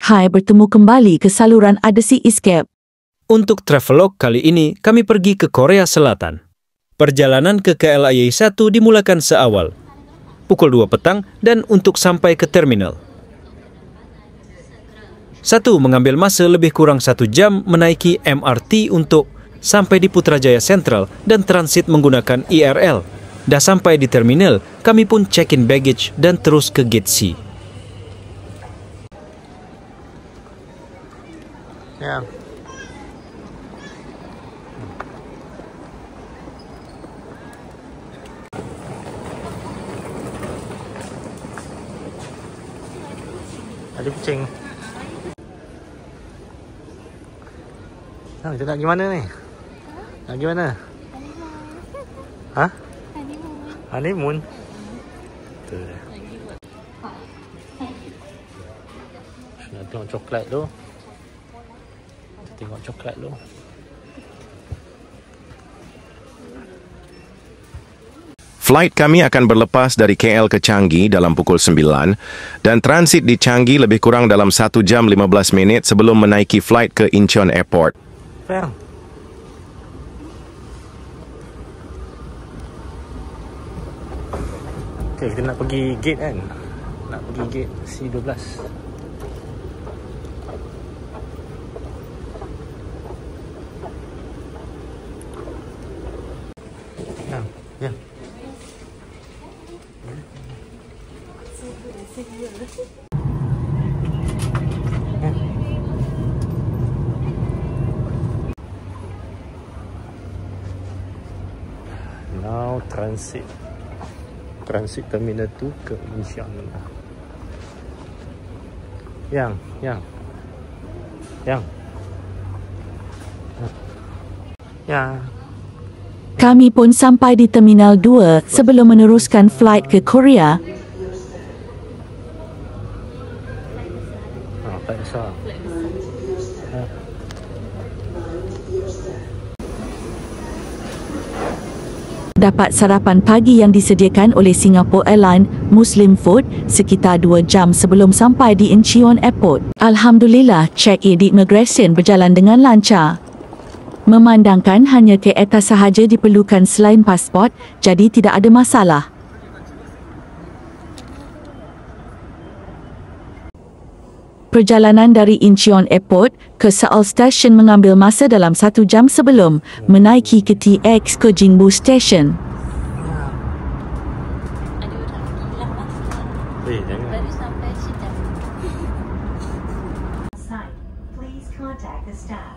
Hai, bertemu kembali ke saluran Odyssey Escape. Untuk travelog kali ini, kami pergi ke Korea Selatan. Perjalanan ke KLIA 1 dimulakan seawal, pukul 2 petang dan untuk sampai ke terminal. 1. Mengambil masa lebih kurang 1 jam menaiki MRT untuk sampai di Putrajaya Central dan transit menggunakan IRL. Dah sampai di terminal, kami pun check-in baggage dan terus ke gate C. Ya. Ada kucing. Kita nak pergi mana ni? Nak pergi mana? Ha? Honeymoon. Betul. Nak tengok coklat tu. Tengok coklat tu. Flight kami akan berlepas dari KL ke Changi dalam pukul 9 dan transit di Changi lebih kurang dalam 1 jam 15 minit sebelum menaiki flight ke Incheon Airport. Sayang. Okay, kita nak pergi gate kan? Nak pergi gate C12. Ya. Now transit terminal 2 ke Incheon. Yang. Ya. Kami pun sampai di Terminal 2 sebelum meneruskan flight ke Korea. Flight besar. Dapat sarapan pagi yang disediakan oleh Singapore Airlines Muslim Food sekitar 2 jam sebelum sampai di Incheon Airport. Alhamdulillah, check-in di immigration berjalan dengan lancar. Memandangkan hanya kereta sahaja diperlukan selain pasport, jadi tidak ada masalah. Perjalanan dari Incheon Airport ke Seoul Station mengambil masa dalam 1 jam sebelum menaiki ke TX ke Jinbu Station. Baru sampai Cina. Please contact the staff.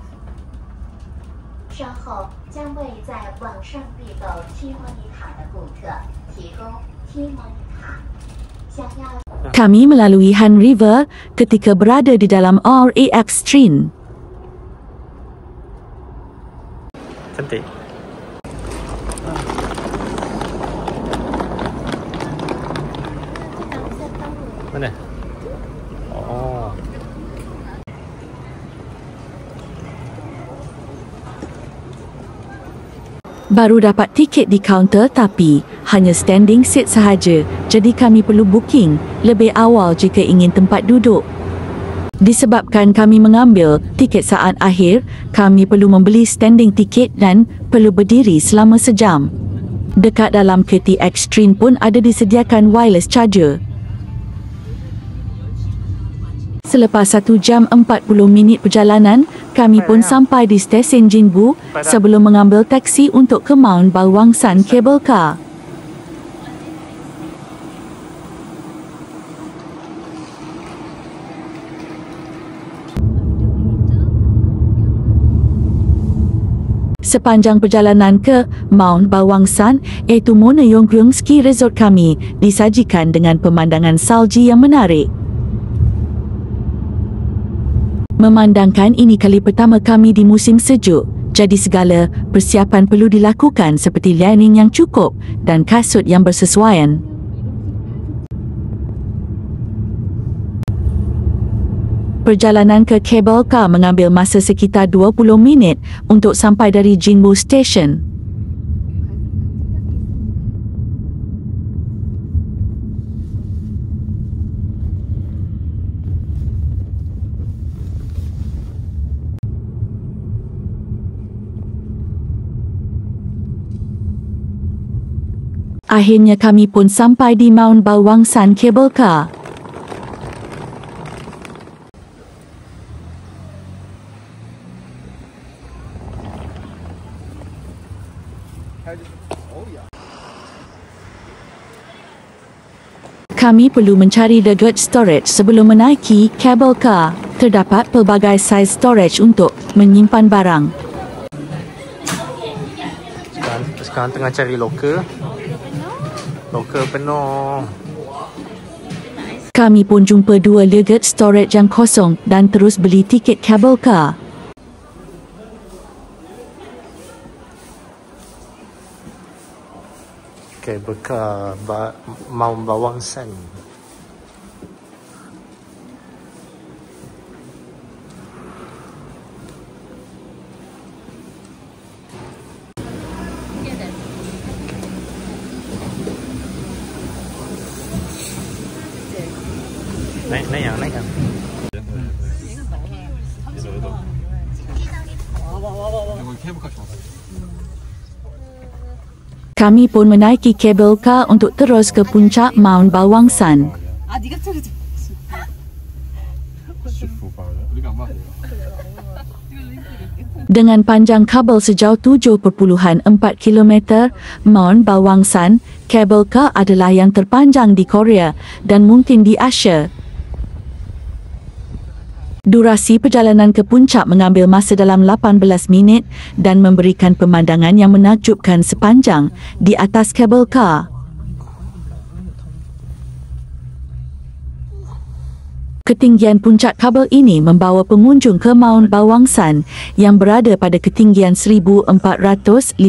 稍后将为在网上预购 T-Money 卡的顾客提供 T-Money 卡。想要 Kami melalui Han River ketika berada di dalam RAX train. cantik. Mana? Oh. Baru dapat tiket di kaunter tapi hanya standing seat sahaja, jadi kami perlu booking lebih awal jika ingin tempat duduk. Disebabkan kami mengambil tiket saat akhir, kami perlu membeli standing tiket dan perlu berdiri selama sejam. Dekat dalam KTX train pun ada disediakan wireless charger. Selepas 1 jam 40 minit perjalanan, kami pun sampai di stesen Jinbu sebelum mengambil taksi untuk ke Mount Balwangsan Cable Car. Sepanjang perjalanan ke Mount Balwangsan, iaitu Mona Yonggryong Ski Resort kami disajikan dengan pemandangan salji yang menarik. Memandangkan ini kali pertama kami di musim sejuk, jadi segala persiapan perlu dilakukan seperti lining yang cukup dan kasut yang bersesuaian. Perjalanan ke cable car mengambil masa sekitar 20 minit untuk sampai dari Jinbu Station. Akhirnya kami pun sampai di Mount Balwangsan Cable Car. Kami perlu mencari dekat storage sebelum menaiki cable car. Terdapat pelbagai saiz storage untuk menyimpan barang. Sekarang tengah cari loker. Loker penuh. Kami pun jumpa 2 dekat storage yang kosong dan terus beli tiket cable car. Cable car Mount Balwangsan. Naik yang. Kami pun menaiki cable car untuk terus ke puncak Mount Balwangsan. Dengan panjang kabel sejauh 7.4 km, Mount Balwangsan Cable Car adalah yang terpanjang di Korea dan mungkin di Asia. Durasi perjalanan ke puncak mengambil masa dalam 18 minit dan memberikan pemandangan yang menakjubkan sepanjang di atas cable car. Ketinggian puncak kabel ini membawa pengunjung ke Mount Balwangsan yang berada pada ketinggian 1458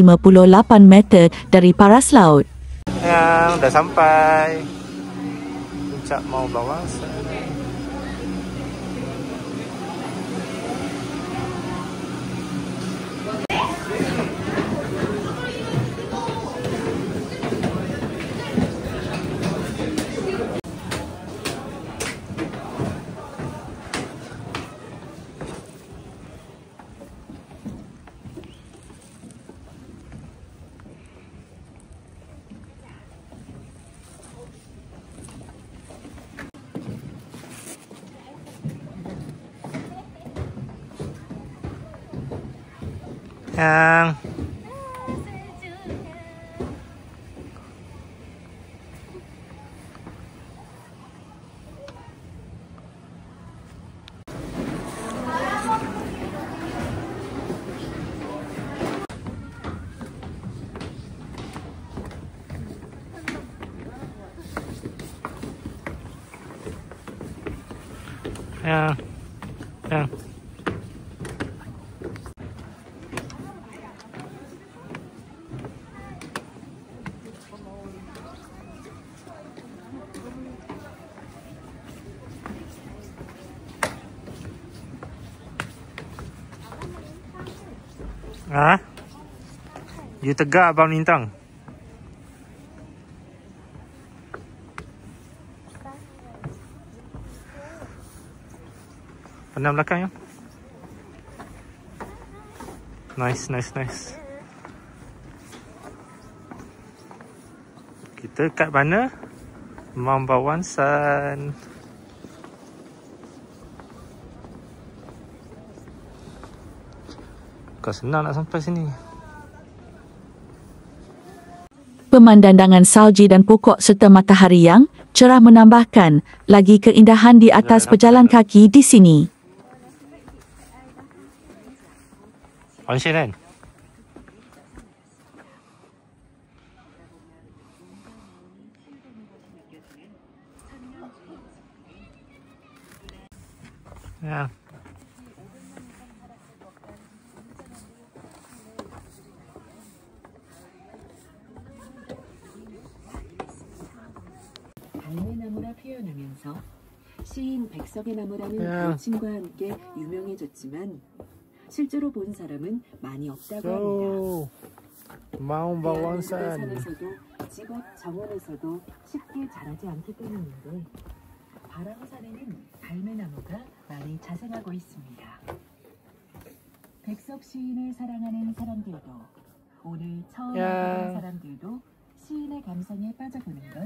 meter dari paras laut. Yang dah sampai puncak Mount Balwangsan. Yang You tegak Abang Lintang. Pandang belakang ya. Nice. Kita kat mana? Mount Balwangsan. Kau senang nak sampai sini. Pemandangan salji dan pokok serta matahari yang cerah menambahkan lagi keindahan di atas pejalan kaki di sini. Onsen kan? Ya. 달매나무라 표현하면서 시인 백석의 나무라는 별칭과 함께 유명해졌지만 실제로 본 사람은 많이 없다고 합니다. Mount Balwangsan. 산에서도 직업 정원에서도 쉽게 자라지 않기 때문인데 바람산에는 달매나무가 많이 자생하고 있습니다. 백석 시인을 사랑하는 사람들도 오늘 처음 만난 사람들도 시인의 감성에 빠져보는 것.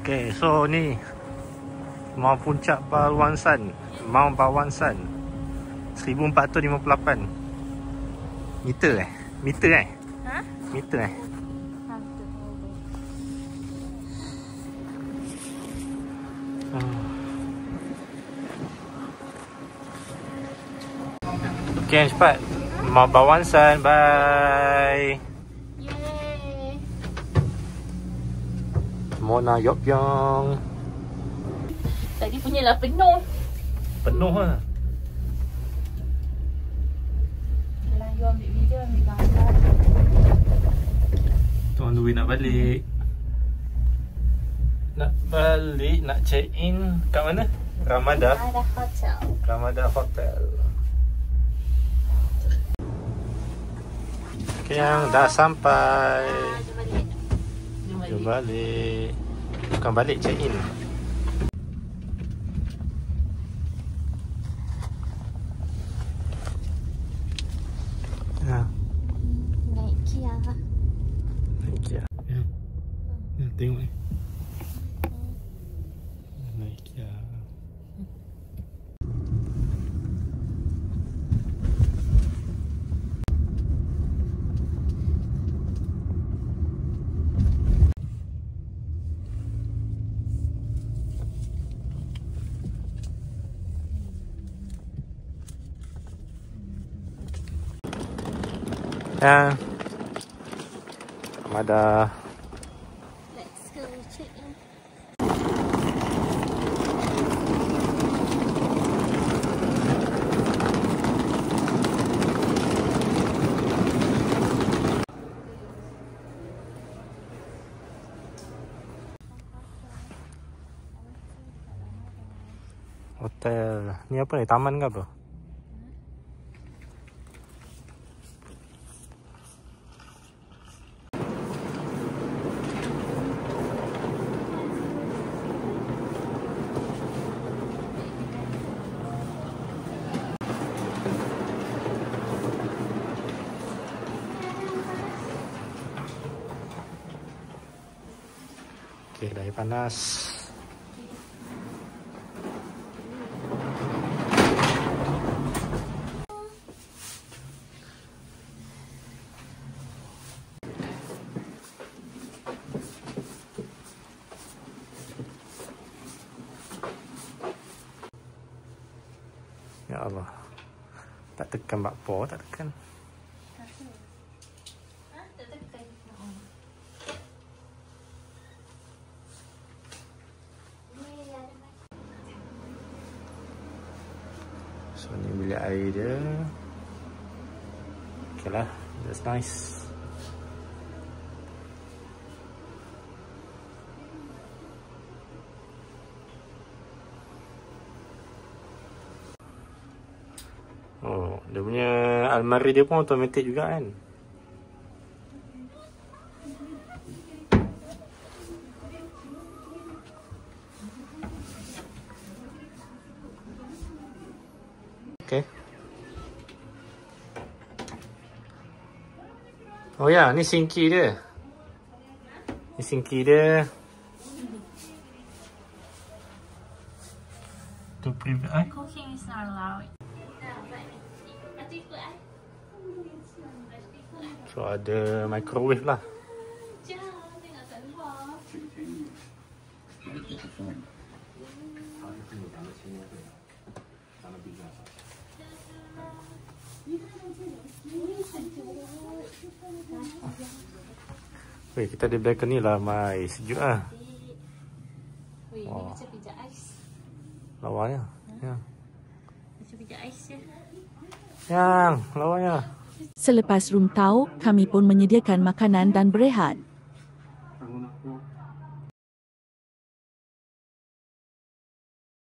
Okay, so ni Mount Puncak Bawansan, Mount Bawansan 1458 meter meter Ha? meter Okay, cepat Mount Bawansan, bye. Yeay. Mona Yopyong. Tadi punya lah penuh. Penuh lah. Kalau you ambil video, ambil gambar. Tuan Dwi nak balik. Nak balik, nak check in kat mana? Ramada. Ada hotel. Ramada Hotel. Okay, yang dah sampai. Jom balik. Jom balik. Bukan balik, check in. Naik Kia. Naik Kia. Ya. Ya, tengok ni. Naik Kia. Ya. Ramada. Let's go check in. Hotel. Ni apa ni? Taman ke apa? Okey, dah air panas. Ya Allah. Tak tekan bakpo, tak tekan. So ni bilik air dia. Okay lah, that's nice. Oh, dia punya almari dia pun automatic juga kan. Okay. Oh ya, ni sinki dia. Ni sinki dia. Tu private. Cooking is not allowed. So ada microwave lah. Weh, kita ada balcony lah, mai sejuk lah. Weh, Wah. ni macam pijak ais. Lawanya. Ya. Macam pijak ais je. Yang, lawanya. Selepas room tahu, kami pun menyediakan makanan dan berehat.